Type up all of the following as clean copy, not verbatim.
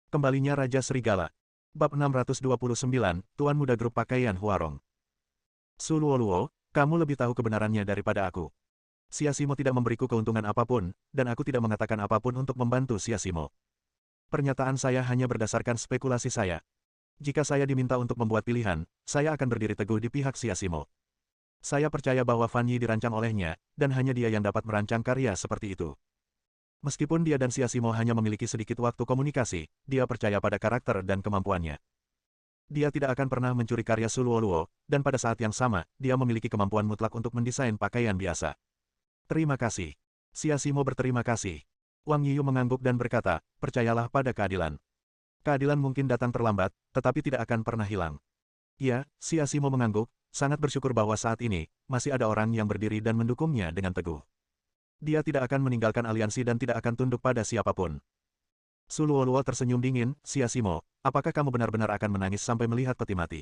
Kembalinya Raja Serigala. Bab 629, Tuan Muda Grup Pakaian Huarong. Su Luoluo, kamu lebih tahu kebenarannya daripada aku. Siasimo tidak memberiku keuntungan apapun, dan aku tidak mengatakan apapun untuk membantu Siasimo. Pernyataan saya hanya berdasarkan spekulasi saya. Jika saya diminta untuk membuat pilihan, saya akan berdiri teguh di pihak Siasimo. Saya percaya bahwa Fan Yi dirancang olehnya, dan hanya dia yang dapat merancang karya seperti itu. Meskipun dia dan Siasimo hanya memiliki sedikit waktu komunikasi, dia percaya pada karakter dan kemampuannya. Dia tidak akan pernah mencuri karya Su Luoluo, dan pada saat yang sama, dia memiliki kemampuan mutlak untuk mendesain pakaian biasa. Terima kasih. Siasimo berterima kasih. Wang Yiyu mengangguk dan berkata, percayalah pada keadilan. Keadilan mungkin datang terlambat, tetapi tidak akan pernah hilang. Ya, Siasimo mengangguk, sangat bersyukur bahwa saat ini, masih ada orang yang berdiri dan mendukungnya dengan teguh. Dia tidak akan meninggalkan aliansi dan tidak akan tunduk pada siapapun. Su Luoluo tersenyum dingin, Siasimo, apakah kamu benar-benar akan menangis sampai melihat peti mati?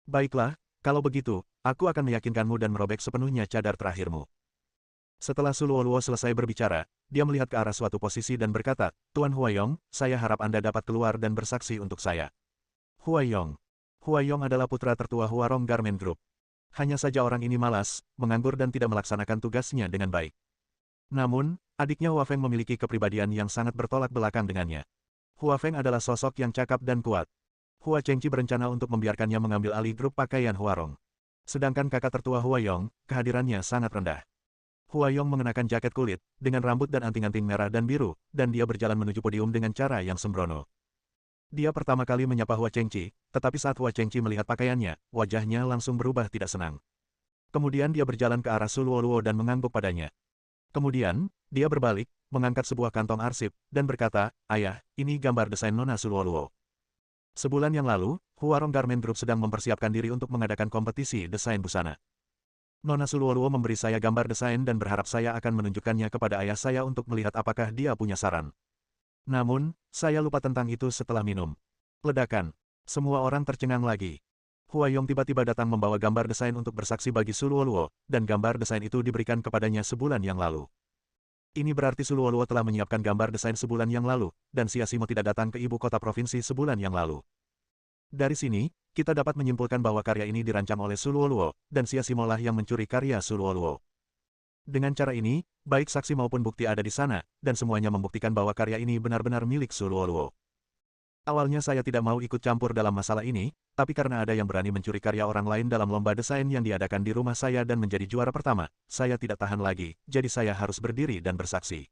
Baiklah, kalau begitu, aku akan meyakinkanmu dan merobek sepenuhnya cadar terakhirmu. Setelah Su Luoluo selesai berbicara, dia melihat ke arah suatu posisi dan berkata, Tuan Huayong, saya harap Anda dapat keluar dan bersaksi untuk saya. Huayong. Huayong adalah putra tertua Huarong Garment Group. Hanya saja orang ini malas, menganggur dan tidak melaksanakan tugasnya dengan baik. Namun, adiknya Hua Feng memiliki kepribadian yang sangat bertolak belakang dengannya. Hua Feng adalah sosok yang cakap dan kuat. Hua Chengqi berencana untuk membiarkannya mengambil alih grup pakaian Huarong. Sedangkan kakak tertua Huayong, kehadirannya sangat rendah. Huayong mengenakan jaket kulit, dengan rambut dan anting-anting merah dan biru, dan dia berjalan menuju podium dengan cara yang sembrono. Dia pertama kali menyapa Hua Chengqi, tetapi saat Hua Chengqi melihat pakaiannya, wajahnya langsung berubah tidak senang. Kemudian dia berjalan ke arah Su Luoluo dan mengangguk padanya. Kemudian, dia berbalik, mengangkat sebuah kantong arsip, dan berkata, Ayah, ini gambar desain Nona Su Luoluo. Sebulan yang lalu, Huarong Garment Group sedang mempersiapkan diri untuk mengadakan kompetisi desain busana. Nona Su Luoluo memberi saya gambar desain dan berharap saya akan menunjukkannya kepada ayah saya untuk melihat apakah dia punya saran. Namun, saya lupa tentang itu setelah minum. Ledakan. Semua orang tercengang lagi. Huayong tiba-tiba datang membawa gambar desain untuk bersaksi bagi Su Luoluo, dan gambar desain itu diberikan kepadanya sebulan yang lalu. Ini berarti Su Luoluo telah menyiapkan gambar desain sebulan yang lalu, dan Siasimo tidak datang ke ibu kota provinsi sebulan yang lalu. Dari sini, kita dapat menyimpulkan bahwa karya ini dirancang oleh Su Luoluo, dan Siasimo lah yang mencuri karya Su Luoluo. Dengan cara ini, baik saksi maupun bukti ada di sana, dan semuanya membuktikan bahwa karya ini benar-benar milik Su Luoluo. Awalnya saya tidak mau ikut campur dalam masalah ini, tapi karena ada yang berani mencuri karya orang lain dalam lomba desain yang diadakan di rumah saya dan menjadi juara pertama, saya tidak tahan lagi, jadi saya harus berdiri dan bersaksi.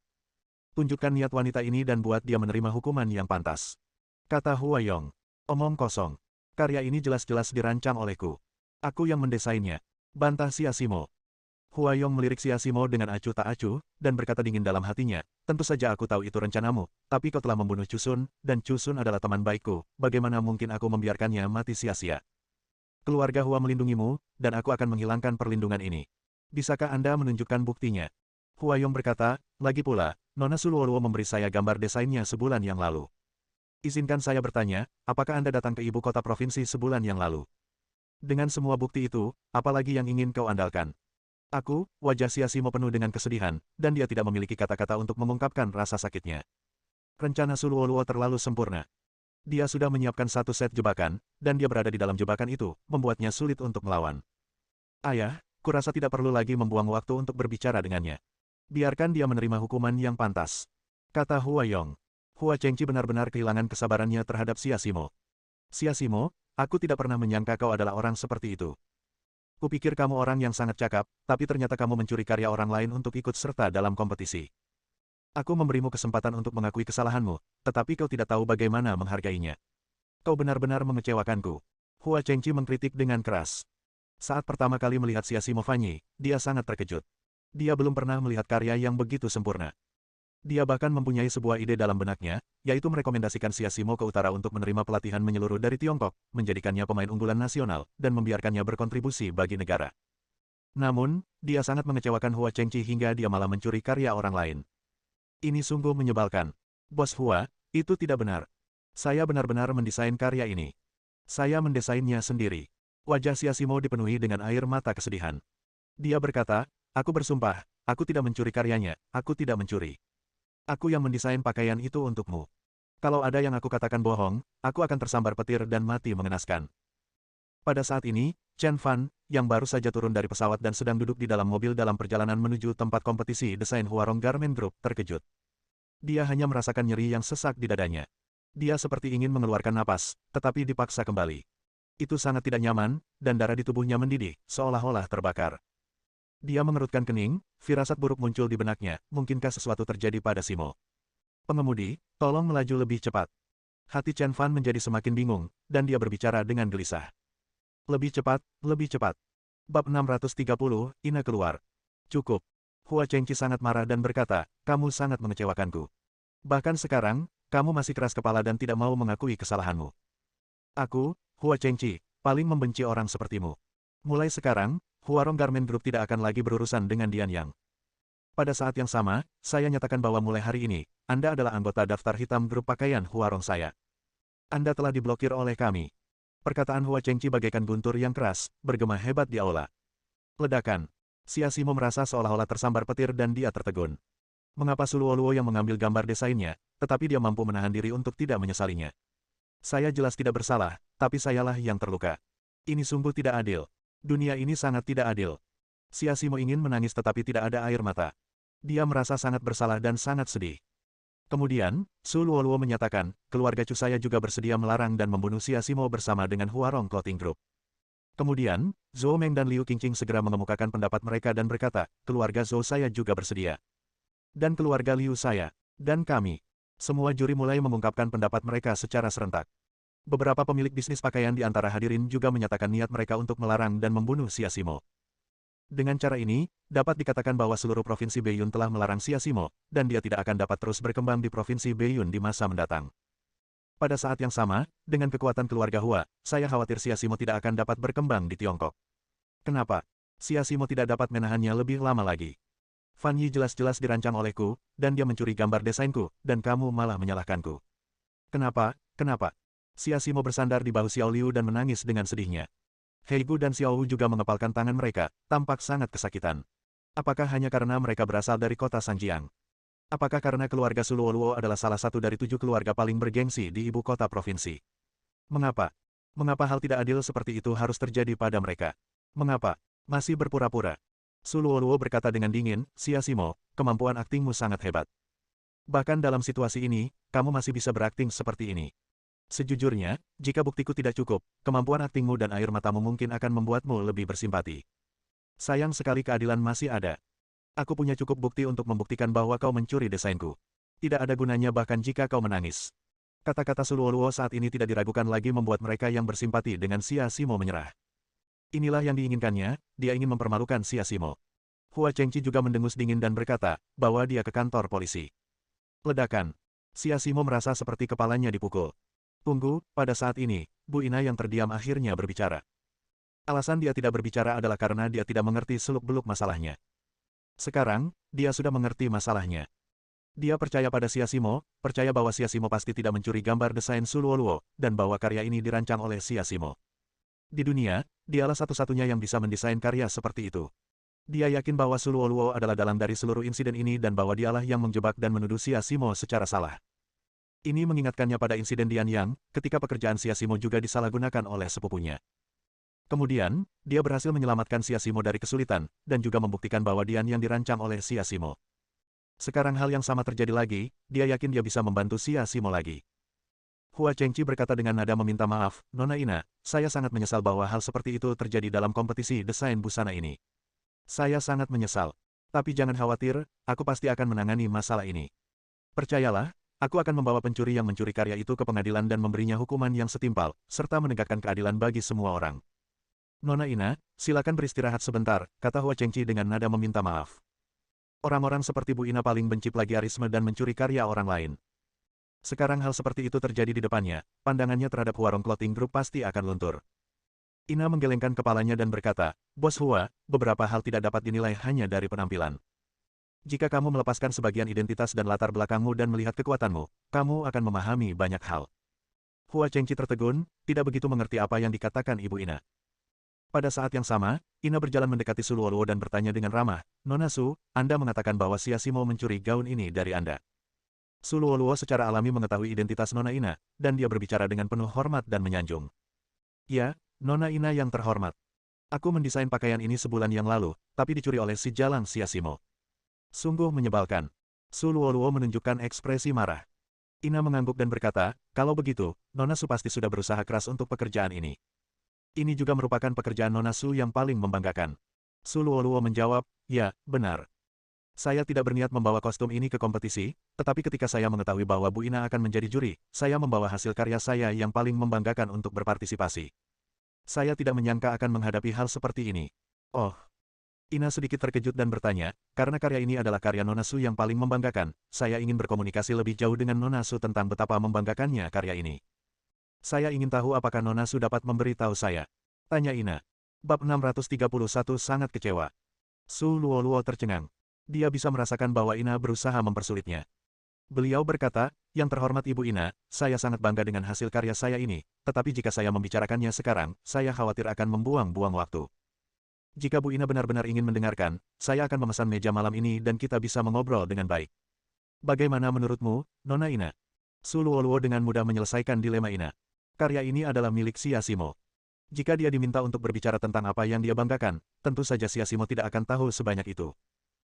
Tunjukkan niat wanita ini dan buat dia menerima hukuman yang pantas. Kata Huayong. Omong kosong. Karya ini jelas-jelas dirancang olehku. Aku yang mendesainnya. Bantah Siasimo. Huayong melirik Siasimo dengan acuh tak acuh, dan berkata dingin dalam hatinya, tentu saja aku tahu itu rencanamu, tapi kau telah membunuh Chusun, dan Chusun adalah teman baikku, bagaimana mungkin aku membiarkannya mati sia-sia? Keluarga Hua melindungimu, dan aku akan menghilangkan perlindungan ini. Bisakah Anda menunjukkan buktinya? Huayong berkata, lagi pula, Nona Su Luoluo memberi saya gambar desainnya sebulan yang lalu. Izinkan saya bertanya, apakah Anda datang ke ibu kota provinsi sebulan yang lalu? Dengan semua bukti itu, apalagi yang ingin kau andalkan? Aku, wajah Siasimo penuh dengan kesedihan, dan dia tidak memiliki kata-kata untuk mengungkapkan rasa sakitnya. Rencana Su Luoluo terlalu sempurna. Dia sudah menyiapkan satu set jebakan, dan dia berada di dalam jebakan itu, membuatnya sulit untuk melawan. Ayah, kurasa tidak perlu lagi membuang waktu untuk berbicara dengannya. Biarkan dia menerima hukuman yang pantas. Kata Huayong. Hua Chengqi benar-benar kehilangan kesabarannya terhadap Siasimo. Siasimo, aku tidak pernah menyangka kau adalah orang seperti itu. Kupikir kamu orang yang sangat cakap, tapi ternyata kamu mencuri karya orang lain untuk ikut serta dalam kompetisi. Aku memberimu kesempatan untuk mengakui kesalahanmu, tetapi kau tidak tahu bagaimana menghargainya. Kau benar-benar mengecewakanku. Hua Chengqi mengkritik dengan keras. Saat pertama kali melihat Siasimo Fan Yi, dia sangat terkejut. Dia belum pernah melihat karya yang begitu sempurna. Dia bahkan mempunyai sebuah ide dalam benaknya, yaitu merekomendasikan Siasimo ke utara untuk menerima pelatihan menyeluruh dari Tiongkok, menjadikannya pemain unggulan nasional, dan membiarkannya berkontribusi bagi negara. Namun, dia sangat mengecewakan Hua Chengqi hingga dia malah mencuri karya orang lain. Ini sungguh menyebalkan. Bos Hua, itu tidak benar. Saya benar-benar mendesain karya ini. Saya mendesainnya sendiri. Wajah Siasimo dipenuhi dengan air mata kesedihan. Dia berkata, aku bersumpah, aku tidak mencuri karyanya, aku tidak mencuri. Aku yang mendesain pakaian itu untukmu. Kalau ada yang aku katakan bohong, aku akan tersambar petir dan mati mengenaskan. Pada saat ini, Chen Fan, yang baru saja turun dari pesawat dan sedang duduk di dalam mobil dalam perjalanan menuju tempat kompetisi desain Huarong Garment Group, terkejut. Dia hanya merasakan nyeri yang sesak di dadanya. Dia seperti ingin mengeluarkan napas, tetapi dipaksa kembali. Itu sangat tidak nyaman, dan darah di tubuhnya mendidih, seolah-olah terbakar. Dia mengerutkan kening, firasat buruk muncul di benaknya, mungkinkah sesuatu terjadi pada Simo? Pengemudi, tolong melaju lebih cepat. Hati Chen Fan menjadi semakin bingung, dan dia berbicara dengan gelisah. Lebih cepat, lebih cepat. Bab 630, Ina keluar. Cukup. Hua Chengqi sangat marah dan berkata, kamu sangat mengecewakanku. Bahkan sekarang, kamu masih keras kepala dan tidak mau mengakui kesalahanmu. Aku, Hua Chengqi, paling membenci orang sepertimu. Mulai sekarang, Huarong Garment Group tidak akan lagi berurusan dengan Dian Yang. Pada saat yang sama, saya nyatakan bahwa mulai hari ini, Anda adalah anggota daftar hitam grup pakaian Huarong saya. Anda telah diblokir oleh kami. Perkataan Hua Chengqi bagaikan guntur yang keras, bergema hebat di aula. Ledakan. Xia Simo merasa seolah-olah tersambar petir dan dia tertegun. Mengapa Suluoluo yang mengambil gambar desainnya, tetapi dia mampu menahan diri untuk tidak menyesalinya? Saya jelas tidak bersalah, tapi sayalah yang terluka. Ini sungguh tidak adil. Dunia ini sangat tidak adil. Xia Simo ingin menangis tetapi tidak ada air mata. Dia merasa sangat bersalah dan sangat sedih. Kemudian, Su Luoluo menyatakan, keluarga Chu saya juga bersedia melarang dan membunuh Xia Simo bersama dengan Huarong Clothing Group. Kemudian, Zhou Meng dan Liu Qingqing segera mengemukakan pendapat mereka dan berkata, keluarga Zhou saya juga bersedia. Dan keluarga Liu saya. Dan kami. Semua juri mulai mengungkapkan pendapat mereka secara serentak. Beberapa pemilik bisnis pakaian di antara hadirin juga menyatakan niat mereka untuk melarang dan membunuh Xia Simo. Dengan cara ini, dapat dikatakan bahwa seluruh provinsi Beiyun telah melarang Xia Simo, dan dia tidak akan dapat terus berkembang di provinsi Beiyun di masa mendatang. Pada saat yang sama, dengan kekuatan keluarga Hua, saya khawatir Xia Simo tidak akan dapat berkembang di Tiongkok. Kenapa? Xia Simo tidak dapat menahannya lebih lama lagi. Fan Yi jelas-jelas dirancang olehku, dan dia mencuri gambar desainku, dan kamu malah menyalahkanku. Kenapa? Kenapa? Xia Simo bersandar di bahu Xiao Liu dan menangis dengan sedihnya. Hei Gu dan Xiao Wu juga mengepalkan tangan mereka, tampak sangat kesakitan. Apakah hanya karena mereka berasal dari kota Sanjiang? Apakah karena keluarga Suluoluo adalah salah satu dari 7 keluarga paling bergengsi di ibu kota provinsi? Mengapa? Mengapa hal tidak adil seperti itu harus terjadi pada mereka? Mengapa? Masih berpura-pura. Suluoluo berkata dengan dingin, Xia Simo, kemampuan aktingmu sangat hebat. Bahkan dalam situasi ini, kamu masih bisa berakting seperti ini. Sejujurnya, jika buktiku tidak cukup, kemampuan aktingmu dan air matamu mungkin akan membuatmu lebih bersimpati. Sayang sekali keadilan masih ada. Aku punya cukup bukti untuk membuktikan bahwa kau mencuri desainku. Tidak ada gunanya bahkan jika kau menangis. Kata-kata Suluoluo saat ini tidak diragukan lagi membuat mereka yang bersimpati dengan Xia Simo menyerah. Inilah yang diinginkannya, dia ingin mempermalukan Xia Simo. Hua Chengqi juga mendengus dingin dan berkata, bawa dia ke kantor polisi. Ledakan. Xia Simo merasa seperti kepalanya dipukul. Tunggu, pada saat ini, Bu Ina yang terdiam akhirnya berbicara. Alasan dia tidak berbicara adalah karena dia tidak mengerti seluk-beluk masalahnya. Sekarang, dia sudah mengerti masalahnya. Dia percaya pada Xia Simo, percaya bahwa Xia Simo pasti tidak mencuri gambar desain Suluoluo, dan bahwa karya ini dirancang oleh Xia Simo. Di dunia, dialah satu-satunya yang bisa mendesain karya seperti itu. Dia yakin bahwa Suluoluo adalah dalang dari seluruh insiden ini dan bahwa dialah yang menjebak dan menuduh Xia Simo secara salah. Ini mengingatkannya pada insiden Dian Yang, ketika pekerjaan Xia Simo juga disalahgunakan oleh sepupunya. Kemudian, dia berhasil menyelamatkan Xia Simo dari kesulitan, dan juga membuktikan bahwa Dian Yang dirancang oleh Xia Simo. Sekarang hal yang sama terjadi lagi, dia yakin dia bisa membantu Xia Simo lagi. Hua Chengqi berkata dengan nada meminta maaf, Nona Ina, saya sangat menyesal bahwa hal seperti itu terjadi dalam kompetisi desain busana ini. Saya sangat menyesal. Tapi jangan khawatir, aku pasti akan menangani masalah ini. Percayalah, aku akan membawa pencuri yang mencuri karya itu ke pengadilan dan memberinya hukuman yang setimpal, serta menegakkan keadilan bagi semua orang. Nona Ina, silakan beristirahat sebentar, kata Hua Chengqi dengan nada meminta maaf. Orang-orang seperti Bu Ina paling benci plagiarisme dan mencuri karya orang lain. Sekarang hal seperti itu terjadi di depannya, pandangannya terhadap Huarong Clothing Group pasti akan luntur. Ina menggelengkan kepalanya dan berkata, Bos Hua, beberapa hal tidak dapat dinilai hanya dari penampilan. Jika kamu melepaskan sebagian identitas dan latar belakangmu dan melihat kekuatanmu, kamu akan memahami banyak hal. Hua Chengqi tertegun, tidak begitu mengerti apa yang dikatakan Ibu Ina. Pada saat yang sama, Ina berjalan mendekati Suluoluo dan bertanya dengan ramah, Nona Su, Anda mengatakan bahwa Xia Simo mencuri gaun ini dari Anda. Su Luoluo secara alami mengetahui identitas Nona Ina, dan dia berbicara dengan penuh hormat dan menyanjung. Ya, Nona Ina yang terhormat. Aku mendesain pakaian ini sebulan yang lalu, tapi dicuri oleh si Jalang Siasimo. Sungguh menyebalkan. Su Luoluo menunjukkan ekspresi marah. Ina mengangguk dan berkata, kalau begitu, Nona Su pasti sudah berusaha keras untuk pekerjaan ini. Ini juga merupakan pekerjaan Nona Su yang paling membanggakan. Su Luoluo menjawab, ya, benar. Saya tidak berniat membawa kostum ini ke kompetisi, tetapi ketika saya mengetahui bahwa Bu Ina akan menjadi juri, saya membawa hasil karya saya yang paling membanggakan untuk berpartisipasi. Saya tidak menyangka akan menghadapi hal seperti ini. Oh. Ina sedikit terkejut dan bertanya, karena karya ini adalah karya Nona Su yang paling membanggakan, saya ingin berkomunikasi lebih jauh dengan Nona Su tentang betapa membanggakannya karya ini. Saya ingin tahu apakah Nona Su dapat memberitahu saya. Tanya Ina. Bab 631 sangat kecewa. Su Luoluo tercengang. Dia bisa merasakan bahwa Ina berusaha mempersulitnya. Beliau berkata, yang terhormat Ibu Ina, saya sangat bangga dengan hasil karya saya ini, tetapi jika saya membicarakannya sekarang, saya khawatir akan membuang-buang waktu. Jika Bu Ina benar-benar ingin mendengarkan, saya akan memesan meja malam ini dan kita bisa mengobrol dengan baik. Bagaimana menurutmu, Nona Ina? Su Luoluo dengan mudah menyelesaikan dilema Ina. Karya ini adalah milik Siasimo. Jika dia diminta untuk berbicara tentang apa yang dia banggakan, tentu saja Siasimo tidak akan tahu sebanyak itu.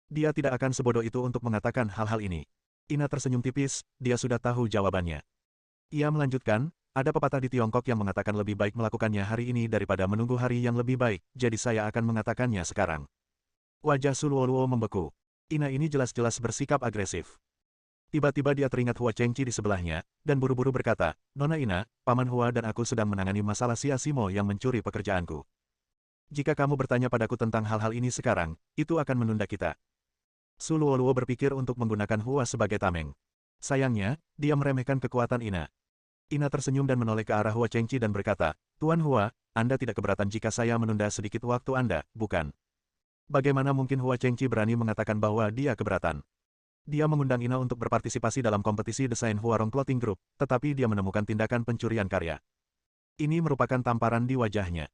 Dia tidak akan sebodoh itu untuk mengatakan hal-hal ini. Ina tersenyum tipis, dia sudah tahu jawabannya. Ia melanjutkan, ada pepatah di Tiongkok yang mengatakan lebih baik melakukannya hari ini daripada menunggu hari yang lebih baik, jadi saya akan mengatakannya sekarang. Wajah Su Luoluo membeku. Ina ini jelas-jelas bersikap agresif. Tiba-tiba dia teringat Hua Chengqi di sebelahnya, dan buru-buru berkata, Nona Ina, Paman Hua dan aku sedang menangani masalah Siasimo yang mencuri pekerjaanku. Jika kamu bertanya padaku tentang hal-hal ini sekarang, itu akan menunda kita. Su Luoluo berpikir untuk menggunakan Hua sebagai tameng. Sayangnya, dia meremehkan kekuatan Ina. Ina tersenyum dan menoleh ke arah Hua Chengqi dan berkata, Tuan Hua, Anda tidak keberatan jika saya menunda sedikit waktu Anda, bukan? Bagaimana mungkin Hua Chengqi berani mengatakan bahwa dia keberatan? Dia mengundang Ina untuk berpartisipasi dalam kompetisi desain Huarong Clothing Group, tetapi dia menemukan tindakan pencurian karya. Ini merupakan tamparan di wajahnya.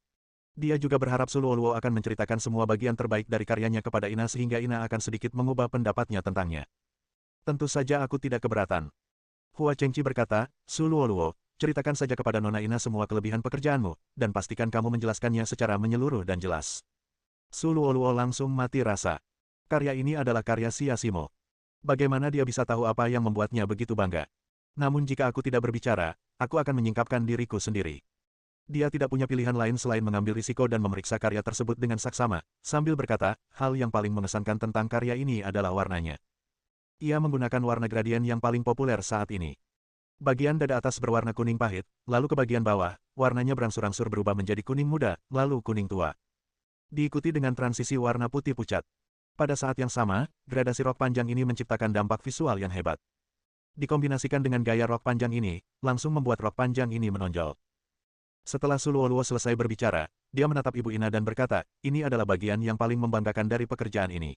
Dia juga berharap Su Luoluo akan menceritakan semua bagian terbaik dari karyanya kepada Ina sehingga Ina akan sedikit mengubah pendapatnya tentangnya. Tentu saja aku tidak keberatan. Hua Chengqi berkata, Su Luoluo, ceritakan saja kepada Nona Ina semua kelebihan pekerjaanmu, dan pastikan kamu menjelaskannya secara menyeluruh dan jelas. Su Luoluo langsung mati rasa. Karya ini adalah karya Siasimo. Bagaimana dia bisa tahu apa yang membuatnya begitu bangga? Namun jika aku tidak berbicara, aku akan menyingkapkan diriku sendiri. Dia tidak punya pilihan lain selain mengambil risiko dan memeriksa karya tersebut dengan saksama, sambil berkata, hal yang paling mengesankan tentang karya ini adalah warnanya. Ia menggunakan warna gradien yang paling populer saat ini. Bagian dada atas berwarna kuning pahit, lalu ke bagian bawah, warnanya berangsur-angsur berubah menjadi kuning muda, lalu kuning tua. Diikuti dengan transisi warna putih pucat. Pada saat yang sama, gradasi rok panjang ini menciptakan dampak visual yang hebat. Dikombinasikan dengan gaya rok panjang ini, langsung membuat rok panjang ini menonjol. Setelah Su Luoluo selesai berbicara, dia menatap Ibu Ina dan berkata, ini adalah bagian yang paling membanggakan dari pekerjaan ini.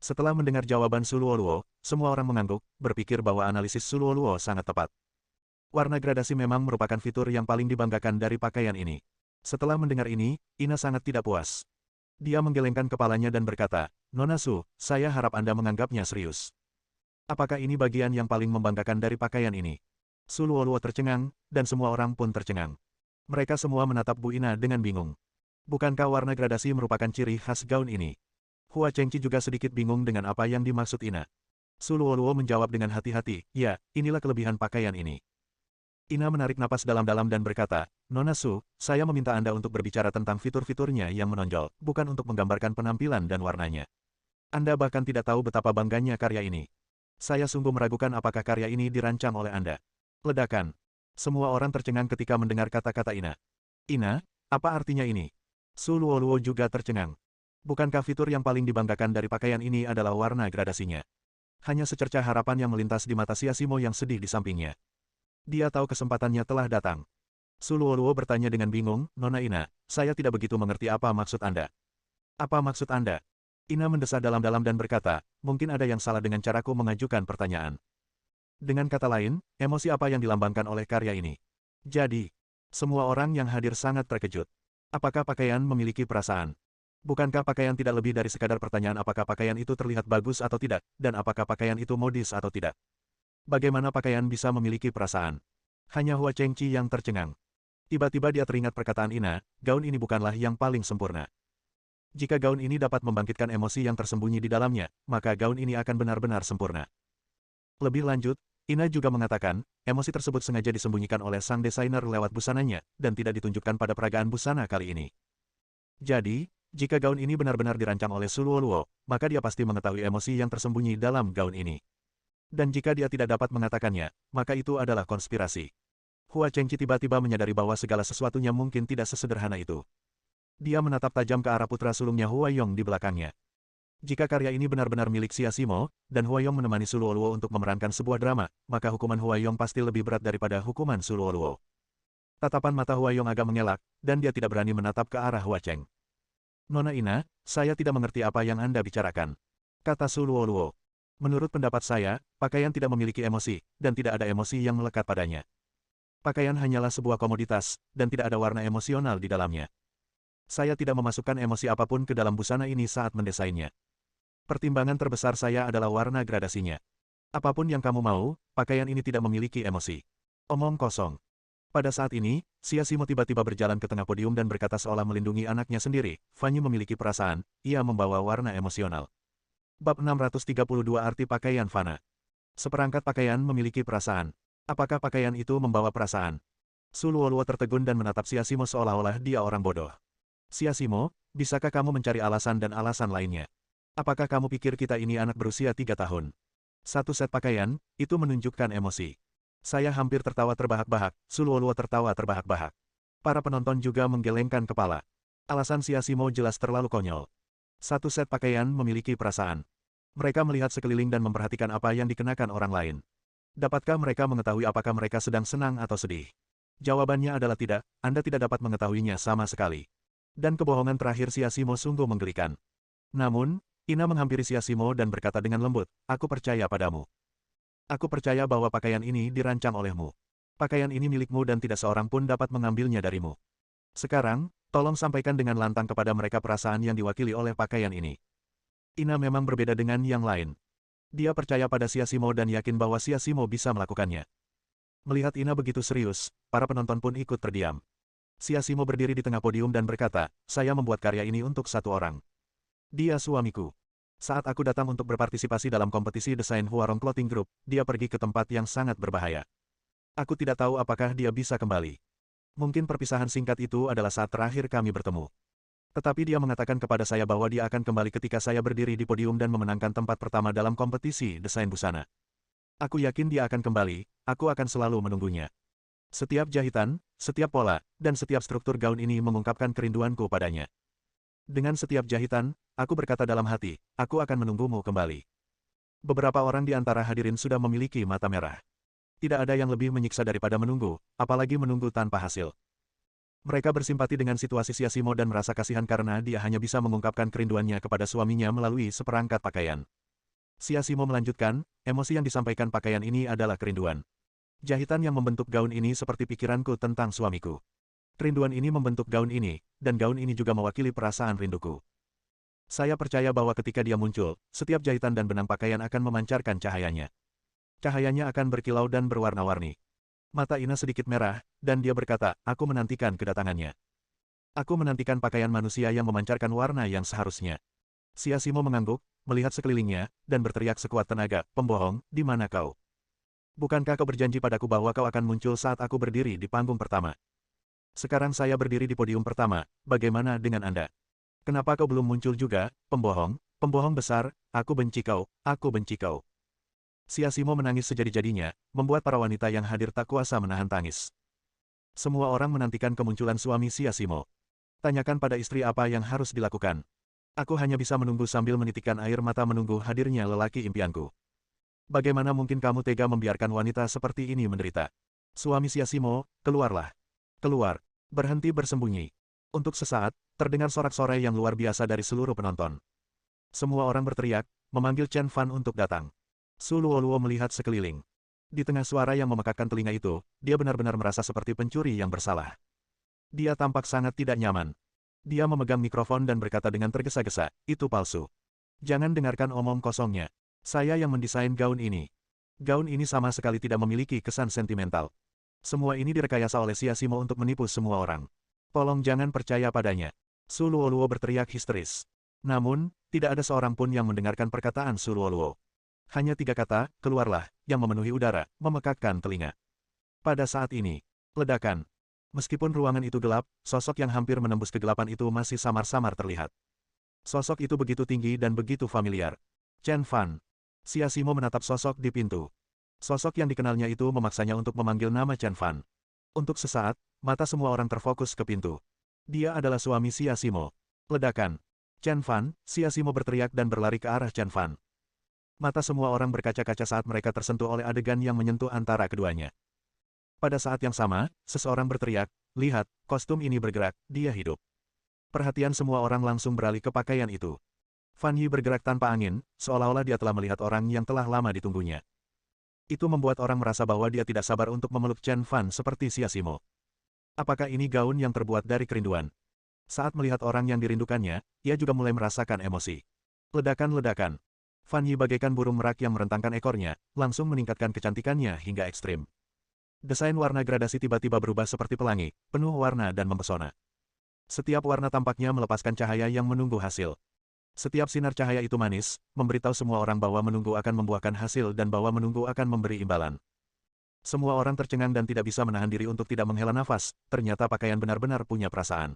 Setelah mendengar jawaban Su Luoluo, semua orang mengangguk, berpikir bahwa analisis Su Luoluo sangat tepat. Warna gradasi memang merupakan fitur yang paling dibanggakan dari pakaian ini. Setelah mendengar ini, Ina sangat tidak puas. Dia menggelengkan kepalanya dan berkata, Nona Su, saya harap Anda menganggapnya serius. Apakah ini bagian yang paling membanggakan dari pakaian ini? Su Luoluo tercengang, dan semua orang pun tercengang. Mereka semua menatap Bu Ina dengan bingung. Bukankah warna gradasi merupakan ciri khas gaun ini? Hua Chengqi juga sedikit bingung dengan apa yang dimaksud Ina. Su Luoluo menjawab dengan hati-hati, ya, inilah kelebihan pakaian ini. Ina menarik napas dalam-dalam dan berkata, Nona Su, saya meminta Anda untuk berbicara tentang fitur-fiturnya yang menonjol, bukan untuk menggambarkan penampilan dan warnanya. Anda bahkan tidak tahu betapa bangganya karya ini. Saya sungguh meragukan apakah karya ini dirancang oleh Anda. Ledakan. Semua orang tercengang ketika mendengar kata-kata Ina. Ina, apa artinya ini? Su Luoluo juga tercengang. Bukankah fitur yang paling dibanggakan dari pakaian ini adalah warna gradasinya? Hanya secercah harapan yang melintas di mata Siasimo yang sedih di sampingnya. Dia tahu kesempatannya telah datang. Su Luoluo bertanya dengan bingung, Nona Ina, saya tidak begitu mengerti apa maksud Anda. Apa maksud Anda? Ina mendesah dalam-dalam dan berkata, mungkin ada yang salah dengan caraku mengajukan pertanyaan. Dengan kata lain, emosi apa yang dilambangkan oleh karya ini? Jadi, semua orang yang hadir sangat terkejut. Apakah pakaian memiliki perasaan? Bukankah pakaian tidak lebih dari sekadar pertanyaan apakah pakaian itu terlihat bagus atau tidak, dan apakah pakaian itu modis atau tidak? Bagaimana pakaian bisa memiliki perasaan? Hanya Hua Chengqi yang tercengang. Tiba-tiba dia teringat perkataan Ina, gaun ini bukanlah yang paling sempurna. Jika gaun ini dapat membangkitkan emosi yang tersembunyi di dalamnya, maka gaun ini akan benar-benar sempurna. Lebih lanjut, Ina juga mengatakan, emosi tersebut sengaja disembunyikan oleh sang desainer lewat busananya, dan tidak ditunjukkan pada peragaan busana kali ini. Jadi, jika gaun ini benar-benar dirancang oleh Su Luoluo, maka dia pasti mengetahui emosi yang tersembunyi dalam gaun ini. Dan jika dia tidak dapat mengatakannya, maka itu adalah konspirasi. Hua Chengqi tiba-tiba menyadari bahwa segala sesuatunya mungkin tidak sesederhana itu. Dia menatap tajam ke arah putra sulungnya Hua Yong di belakangnya. Jika karya ini benar-benar milik Xia Simo, dan Hua Yong menemani Su Luoluo untuk memerankan sebuah drama, maka hukuman Hua Yong pasti lebih berat daripada hukuman Su Luoluo. Tatapan mata Hua Yong agak mengelak, dan dia tidak berani menatap ke arah Hua Cheng. Nona Ina, saya tidak mengerti apa yang Anda bicarakan, kata Su Luoluo. Menurut pendapat saya, pakaian tidak memiliki emosi, dan tidak ada emosi yang melekat padanya. Pakaian hanyalah sebuah komoditas, dan tidak ada warna emosional di dalamnya. Saya tidak memasukkan emosi apapun ke dalam busana ini saat mendesainnya. Pertimbangan terbesar saya adalah warna gradasinya. Apapun yang kamu mau, pakaian ini tidak memiliki emosi. Omong kosong. Pada saat ini, Xia Simo tiba-tiba berjalan ke tengah podium dan berkata seolah melindungi anaknya sendiri, Fanny memiliki perasaan, ia membawa warna emosional. Bab 632 Arti Pakaian Fana. Seperangkat pakaian memiliki perasaan. Apakah pakaian itu membawa perasaan? Su Luoluo tertegun dan menatap Xia Simo seolah-olah dia orang bodoh. Xia Simo, bisakah kamu mencari alasan dan alasan lainnya? Apakah kamu pikir kita ini anak berusia 3 tahun? Satu set pakaian, itu menunjukkan emosi. Saya hampir tertawa terbahak-bahak, Su Luoluo tertawa terbahak-bahak. Para penonton juga menggelengkan kepala. Alasan Xia Simo jelas terlalu konyol. Satu set pakaian memiliki perasaan. Mereka melihat sekeliling dan memperhatikan apa yang dikenakan orang lain. Dapatkah mereka mengetahui apakah mereka sedang senang atau sedih? Jawabannya adalah tidak, Anda tidak dapat mengetahuinya sama sekali. Dan kebohongan terakhir Xia Simo sungguh menggelikan. Namun, Ina menghampiri Xia Simo dan berkata dengan lembut, aku percaya padamu. Aku percaya bahwa pakaian ini dirancang olehmu. Pakaian ini milikmu dan tidak seorang pun dapat mengambilnya darimu. Sekarang, tolong sampaikan dengan lantang kepada mereka perasaan yang diwakili oleh pakaian ini. Ina memang berbeda dengan yang lain. Dia percaya pada Xia Simo dan yakin bahwa Xia Simo bisa melakukannya. Melihat Ina begitu serius, para penonton pun ikut terdiam. Xia Simo berdiri di tengah podium dan berkata, saya membuat karya ini untuk satu orang. Dia suamiku. Saat aku datang untuk berpartisipasi dalam kompetisi desain Huarong Clothing Group, dia pergi ke tempat yang sangat berbahaya. Aku tidak tahu apakah dia bisa kembali. Mungkin perpisahan singkat itu adalah saat terakhir kami bertemu. Tetapi dia mengatakan kepada saya bahwa dia akan kembali ketika saya berdiri di podium dan memenangkan tempat pertama dalam kompetisi desain busana. Aku yakin dia akan kembali, aku akan selalu menunggunya. Setiap jahitan, setiap pola, dan setiap struktur gaun ini mengungkapkan kerinduanku padanya. Dengan setiap jahitan, aku berkata dalam hati, aku akan menunggumu kembali. Beberapa orang di antara hadirin sudah memiliki mata merah. Tidak ada yang lebih menyiksa daripada menunggu, apalagi menunggu tanpa hasil. Mereka bersimpati dengan situasi Xia Simo dan merasa kasihan karena dia hanya bisa mengungkapkan kerinduannya kepada suaminya melalui seperangkat pakaian. Xia Simo melanjutkan, emosi yang disampaikan pakaian ini adalah kerinduan. Jahitan yang membentuk gaun ini seperti pikiranku tentang suamiku. Kerinduan ini membentuk gaun ini, dan gaun ini juga mewakili perasaan rinduku. Saya percaya bahwa ketika dia muncul, setiap jahitan dan benang pakaian akan memancarkan cahayanya. Cahayanya akan berkilau dan berwarna-warni. Mata Ina sedikit merah, dan dia berkata, aku menantikan kedatangannya. Aku menantikan pakaian manusia yang memancarkan warna yang seharusnya. Xia Simo mengangguk, melihat sekelilingnya, dan berteriak sekuat tenaga, pembohong, di mana kau? Bukankah kau berjanji padaku bahwa kau akan muncul saat aku berdiri di panggung pertama? Sekarang saya berdiri di podium pertama, bagaimana dengan Anda? Kenapa kau belum muncul juga, pembohong? Pembohong besar, aku benci kau, aku benci kau. Xia Simo menangis sejadi-jadinya, membuat para wanita yang hadir tak kuasa menahan tangis. Semua orang menantikan kemunculan suami Xia Simo. Tanyakan pada istri apa yang harus dilakukan. Aku hanya bisa menunggu sambil menitikkan air mata menunggu hadirnya lelaki impianku. Bagaimana mungkin kamu tega membiarkan wanita seperti ini menderita? Suami Xia Simo, keluarlah. Keluar. Berhenti bersembunyi. Untuk sesaat, terdengar sorak-sorai yang luar biasa dari seluruh penonton. Semua orang berteriak, memanggil Chen Fan untuk datang. Su Luoluo melihat sekeliling. Di tengah suara yang memekakkan telinga itu, dia benar-benar merasa seperti pencuri yang bersalah. Dia tampak sangat tidak nyaman. Dia memegang mikrofon dan berkata dengan tergesa-gesa, itu palsu. Jangan dengarkan omong kosongnya. Saya yang mendesain gaun ini. Gaun ini sama sekali tidak memiliki kesan sentimental. Semua ini direkayasa oleh Siasimo untuk menipu semua orang. Tolong jangan percaya padanya. Su Luoluo berteriak histeris. Namun, tidak ada seorang pun yang mendengarkan perkataan Su Luoluo. Hanya 3 kata, keluarlah, yang memenuhi udara, memekakkan telinga. Pada saat ini, ledakan. Meskipun ruangan itu gelap, sosok yang hampir menembus kegelapan itu masih samar-samar terlihat. Sosok itu begitu tinggi dan begitu familiar. Chen Fan. Siasimo menatap sosok di pintu. Sosok yang dikenalnya itu memaksanya untuk memanggil nama Chen Fan. Untuk sesaat, mata semua orang terfokus ke pintu. Dia adalah suami Siasimo. Ledakan. Chen Fan, Siasimo berteriak dan berlari ke arah Chen Fan. Mata semua orang berkaca-kaca saat mereka tersentuh oleh adegan yang menyentuh antara keduanya. Pada saat yang sama, seseorang berteriak, "Lihat, kostum ini bergerak, dia hidup." Perhatian semua orang langsung beralih ke pakaian itu. Fan Yi bergerak tanpa angin, seolah-olah dia telah melihat orang yang telah lama ditunggunya. Itu membuat orang merasa bahwa dia tidak sabar untuk memeluk Chen Fan seperti Siasimo. Apakah ini gaun yang terbuat dari kerinduan? Saat melihat orang yang dirindukannya, ia juga mulai merasakan emosi. Ledakan-ledakan. Fan Yi bagaikan burung merak yang merentangkan ekornya, langsung meningkatkan kecantikannya hingga ekstrim. Desain warna gradasi tiba-tiba berubah seperti pelangi, penuh warna dan mempesona. Setiap warna tampaknya melepaskan cahaya yang menunggu hasil. Setiap sinar cahaya itu manis, memberitahu semua orang bahwa menunggu akan membuahkan hasil dan bahwa menunggu akan memberi imbalan. Semua orang tercengang dan tidak bisa menahan diri untuk tidak menghela nafas, ternyata pakaian benar-benar punya perasaan.